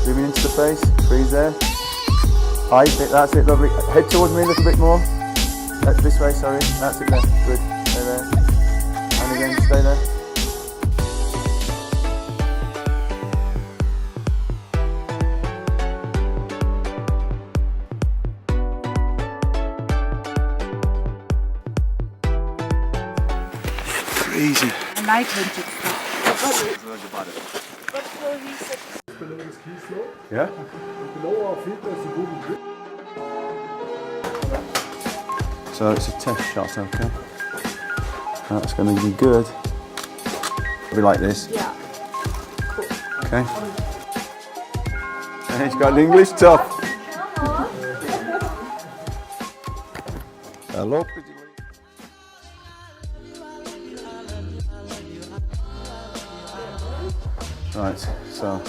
Zooming into the face. Freeze there. Eyes, that's it, lovely. Head towards me a little bit more. This way, sorry. That's it there. Good. Stay there. And again, stay there. Easy. I like vintage stuff. Yeah? So it's a test shot, okay? That's going to be good. It'll be like this. Yeah. Cool. Okay. And he's got an English top. Hello, pretty lady. Right, so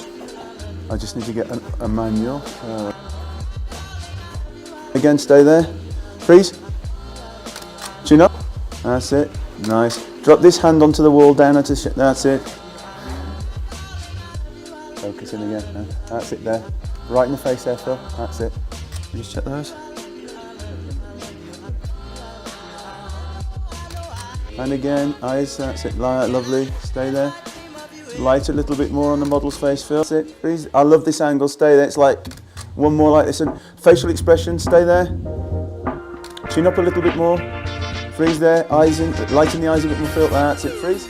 I just need to get a manual. Again, stay there. Freeze. Chin up. That's it. Nice. Drop this hand onto the wall down. That's it. Focus in again. That's it there. Right in the face there, Phil. That's it. Just check those. And again, eyes. That's it. Lovely. Stay there. Light a little bit more on the model's face, Phil. That's it, please. I love this angle. Stay there. It's like one more like this. And facial expression. Stay there. Chin up a little bit more. Freeze there. Eyes in. Light in the eyes a bit more, Phil. That's it. Freeze.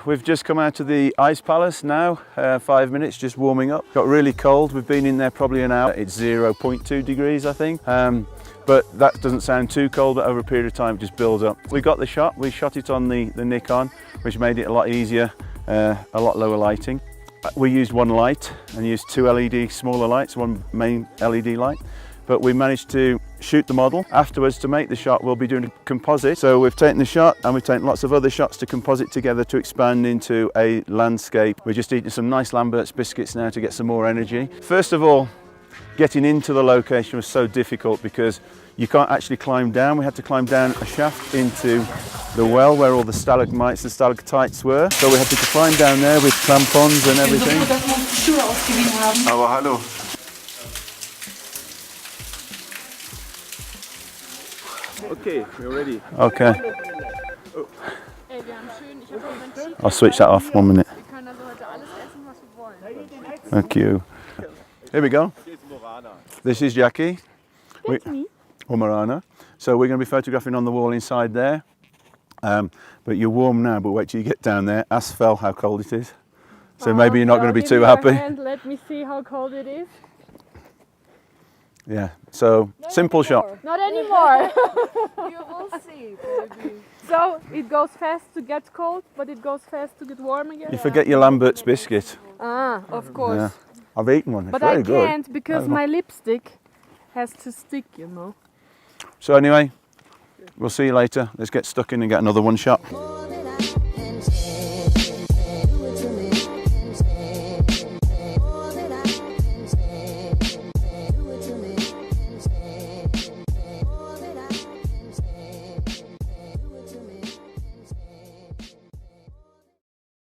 We've just come out of the Ice Palace now, 5 minutes, just warming up. Got really cold, we've been in there probably an hour. It's 0.2 degrees, I think. But that doesn't sound too cold, but over a period of time it just builds up. We got the shot, we shot it on the Nikon, which made it a lot easier, a lot lower lighting. We used one light and used two LED smaller lights, one main LED light. But we managed to shoot the model. Afterwards, to make the shot, we'll be doing a composite. So we've taken the shot and we've taken lots of other shots to composite together to expand into a landscape. We're just eating some nice Lambert's biscuits now to get some more energy. First of all, getting into the location was so difficult because you can't actually climb down. We had to climb down a shaft into the well where all the stalagmites and stalactites were. So we had to climb down there with crampons and everything. Aber hallo. Okay, we're ready. Okay. I'll switch that off 1 minute. Thank you. Here we go. This is Jackie. Or Marana. So we're going to be photographing on the wall inside there. But you're warm now, but wait till you get down there. Ask Phil how cold it is. So maybe you're not going to be too happy. Let me see how cold it is. Yeah, so simple shot. Not anymore. You will see, baby. So it goes fast to get cold, but it goes fast to get warm again. You forget your Lambert's biscuit. Ah, of course. Yeah. I've eaten one, it's But very I good. can't because my lipstick has to stick, you know. So anyway, we'll see you later. Let's get stuck in and get another one shot.